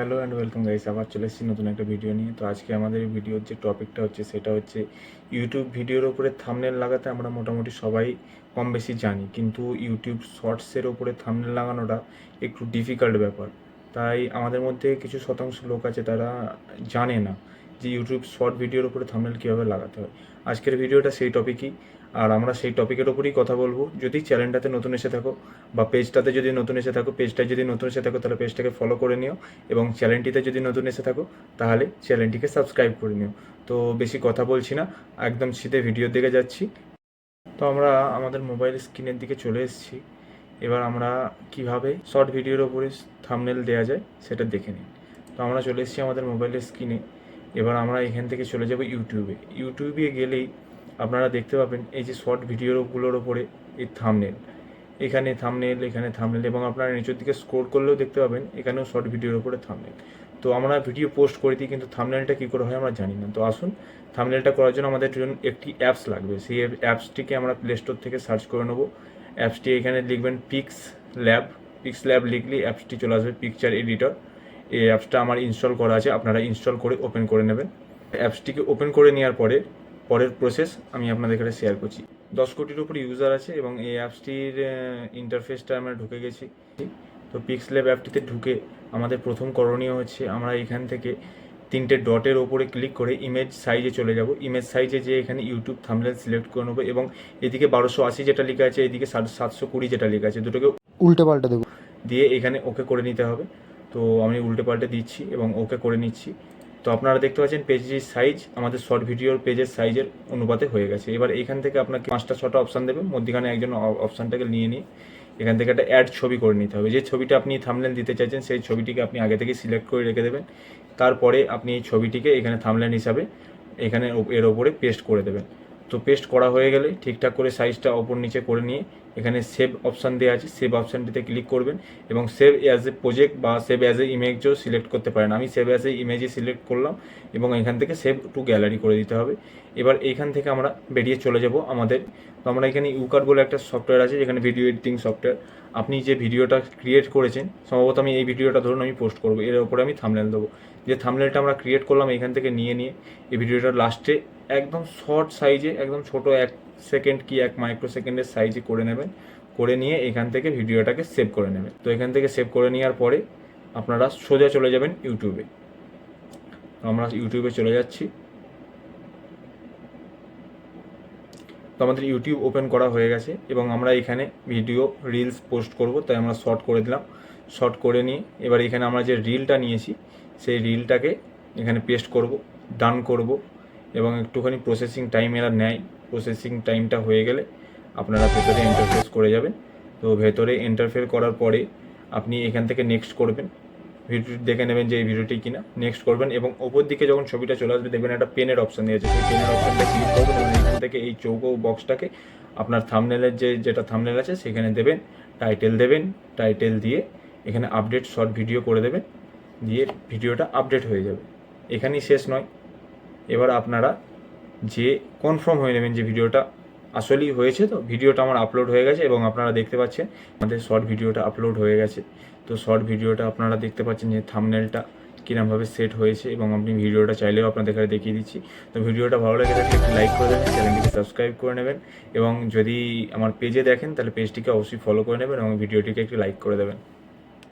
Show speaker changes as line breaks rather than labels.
Hello and welcome guys, আবার চলে এসেছি নতুন একটা ভিডিও নিয়ে। তো আজকে আমাদের ভিডিওর যে টপিকটা হচ্ছে সেটা হচ্ছে ইউটিউব ভিডিওর ওপরে থাম্বনেল লাগাতে আমরা মোটামুটি সবাই কম বেশি জানি, কিন্তু ইউটিউব শর্টসের ওপরে থাম্বনেল লাগানোটা একটু ডিফিকাল্ট ব্যাপার। তাই আমাদের মধ্যে কিছু শতাংশ লোক আছে তারা জানে না যে ইউটিউব শর্ট ভিডিওর ওপরে থাম্বনেল কীভাবে লাগাতে হয়। আজকের ভিডিওটা সেই টপিকই, আর আমরা সেই টপিকের ওপরেই কথা বলবো। যদি চ্যানেলটাতে নতুন এসে থাকো বা পেজটাতে যদি নতুন এসে থাকো, পেজটায় যদি নতুন এসে থাকো তাহলে পেজটাকে ফলো করে নিও, এবং চ্যানেলটিতে যদি নতুন এসে থাকো তাহলে চ্যানেলটিকে সাবস্ক্রাইব করে নিও। তো বেশি কথা বলছি না, একদম সিধে ভিডিওর দিকে যাচ্ছি। তো আমরা আমাদের মোবাইল স্ক্রিনের দিকে চলে এসেছি। এবার আমরা কিভাবে শর্ট ভিডিওর ওপরে থাম্বনেল দেওয়া যায় সেটা দেখে নিই। তো আমরা চলে এসেছি আমাদের মোবাইলের স্ক্রিনে। এবার আমরা এখান থেকে চলে যাব ইউটিউবে গেলেই আপনারা দেখতে পাবেন এই যে শর্ট ভিডিওগুলোর ওপরে এই থাম্বনেল, এখানে থাম্বনেল, এবং আপনারা নিচের দিকে স্ক্রল করলেও দেখতে পাবেন এখানেও শর্ট ভিডিওর উপরে থাম্বনেল। তো আমরা ভিডিও পোস্ট করে দিই, কিন্তু থাম্বনেলটা কী করে হয় আমরা জানি না। তো আসুন, থাম্বনেলটা করার জন্য আমাদের জন্য একটি অ্যাপস লাগবে। সেই অ্যাপসটিকে আমরা প্লে স্টোর থেকে সার্চ করে নেব। অ্যাপসটি এখানে লিখবেন পিক্স ল্যাব লিখলেই অ্যাপসটি চলে আসবে, পিকচার এডিটর। এই অ্যাপসটা আমার ইনস্টল করা আছে, আপনারা ইনস্টল করে ওপেন করে নেবেন। অ্যাপসটিকে ওপেন করে নেওয়ার পরের প্রসেস আমি আপনাদের কাছে শেয়ার করছি। 10 কোটির উপর ইউজার আছে এবং এই অ্যাপসটির ইন্টারফেসটা আমরা ঢুকে গেছি। তো পিক্সল্যাব অ্যাপটিতে ঢুকে আমাদের প্রথম করণীয় হচ্ছে আমরা এখান থেকে 3টে ডটের ওপরে ক্লিক করে ইমেজ সাইজে চলে যাব। ইমেজ সাইজে যে এখানে ইউটিউব থাম্বনেল সিলেক্ট করে নেবো, এবং এদিকে 1280 যেটা লেখা আছে, এদিকে 720 যেটা লেখা আছে, দুটোকে
উল্টে পাল্টে দেবো
দিয়ে এখানে ওকে করে নিতে হবে। তো আমি উল্টে পাল্টে দিচ্ছি এবং ওকে করে নিচ্ছি। তো আপনারা দেখতে পাচ্ছেন পেজের সাইজ আমাদের শর্ট ভিডিওর পেজের সাইজের অনুপাতে হয়ে গেছে। এবার এখান থেকে আপনাকে 5টা-6টা অপশান দেবে, মধ্যখানে একজন অপশানটাকে নিয়ে এখান থেকে একটা অ্যাড ছবি করে নিতে হবে। যে ছবিটা আপনি থাম্বনেল দিতে চাইছেন সেই ছবিটিকে আপনি আগে থেকে সিলেক্ট করে রেখে দেবেন। তারপরে আপনি এই ছবিটিকে এখানে থাম্বনেল হিসাবে এখানে এর ওপরে পেস্ট করে দেবেন। তো পেস্ট করা হয়ে গেলে ঠিকঠাক করে সাইজটা ওপর নিচে করে নিয়ে এখানে সেভ অপশান দেওয়া আছে, সেভ অপশানটিতে ক্লিক করবেন এবং সেভ অ্যাজ এ প্রজেক্ট বা সেভ অ্যাজ এ ইমেজও সিলেক্ট করতে পারেন। আমি সেভ অ্যাজ এ ইমেজই সিলেক্ট করলাম এবং এখান থেকে সেভ টু গ্যালারি করে দিতে হবে। এবার এইখান থেকে আমরা বেরিয়ে চলে যাব আমাদের। তো আমরা এখানে ইউকার্ট বলে একটা সফটওয়্যার আছে, যেখানে ভিডিও এডিটিং সফটওয়্যার। আপনি যে ভিডিওটা ক্রিয়েট করেছেন, সম্ভবত আমি এই ভিডিওটা ধরুন আমি পোস্ট করবো, এর ওপরে আমি থাম্বনেল দেবো। যে থাম্বনেলটা আমরা ক্রিয়েট করলাম এখান থেকে নিয়ে এই ভিডিওটার লাস্টে একদম শর্ট সাইজে, একদম ছোটো 1 সেকেন্ড কি 1 মাইক্রো সেকেন্ডের সাইজে করে নেবেন। করে নিয়ে এখান থেকে ভিডিওটাকে সেভ করে নেবেন। তো এখান থেকে সেভ করে নেওয়ার পরে আপনারা সোজা চলে যাবেন ইউটিউবে। আমরা ইউটিউবে চলে যাচ্ছি। তো আমাদের ইউটিউব ওপেন করা হয়ে গেছে এবং আমরা এখানে ভিডিও রিলস পোস্ট করব, তাই আমরা শর্ট করে দিলাম। শর্ট করে নিয়ে এবার এখানে আমরা যে রিলটা নিয়েছি সেই রিলটাকে এখানে পেস্ট করব, ডান করব, এবং একটুখানি প্রসেসিং টাইম এরা নেয়। প্রসেসিং টাইমটা হয়ে গেলে আপনারা ভেতরে ইন্টারফেস করে যাবেন। তো ভেতরে ইন্টারফেস করার পরে আপনি এখান থেকে নেক্সট করবেন, ভিডিওটি দেখে নেবেন যে এই ভিডিওটি কিনা, নেক্সট করবেন এবং ওপর দিকে যখন ছবিটা চলে আসবে দেখবেন একটা পেনের অপশান দিয়েছে, সেই পেনের অপশানটা ক্লিক করবেন এবং এখান থেকে এই চৌকো বক্সটাকে আপনার থাম্বনেলের যেটা থাম্বনেল আছে সেখানে দেবেন, টাইটেল দিয়ে এখানে আপডেট শর্ট ভিডিও করে দেবেন, দিয়ে ভিডিওটা আপডেট হয়ে যাবে। এখানেই শেষ নয়, এবার আপনারা যে কনফার্ম হয়ে নেবেন যে ভিডিওটা আসলেই হয়েছে। তো ভিডিওটা আমার আপলোড হয়ে গেছে এবং আপনারা দেখতে পাচ্ছেন আমাদের শর্ট ভিডিওটা আপলোড হয়ে গেছে। তো শর্ট ভিডিওটা আপনারা দেখতে পাচ্ছেন যে থাম্বনেলটা কীরকমভাবে সেট হয়েছে, এবং আপনি ভিডিওটা চাইলেও আপনাদের কাছে দেখিয়ে দিচ্ছি। তো ভিডিওটা ভালো লেগে থাকলে একটু লাইক করে দেবেন, চ্যানেলটিকে সাবস্ক্রাইব করে নেবেন, এবং যদি আমার পেজে দেখেন তাহলে পেজটিকে অবশ্যই ফলো করে নেবেন এবং ভিডিওটিকে একটু লাইক করে দেবেন।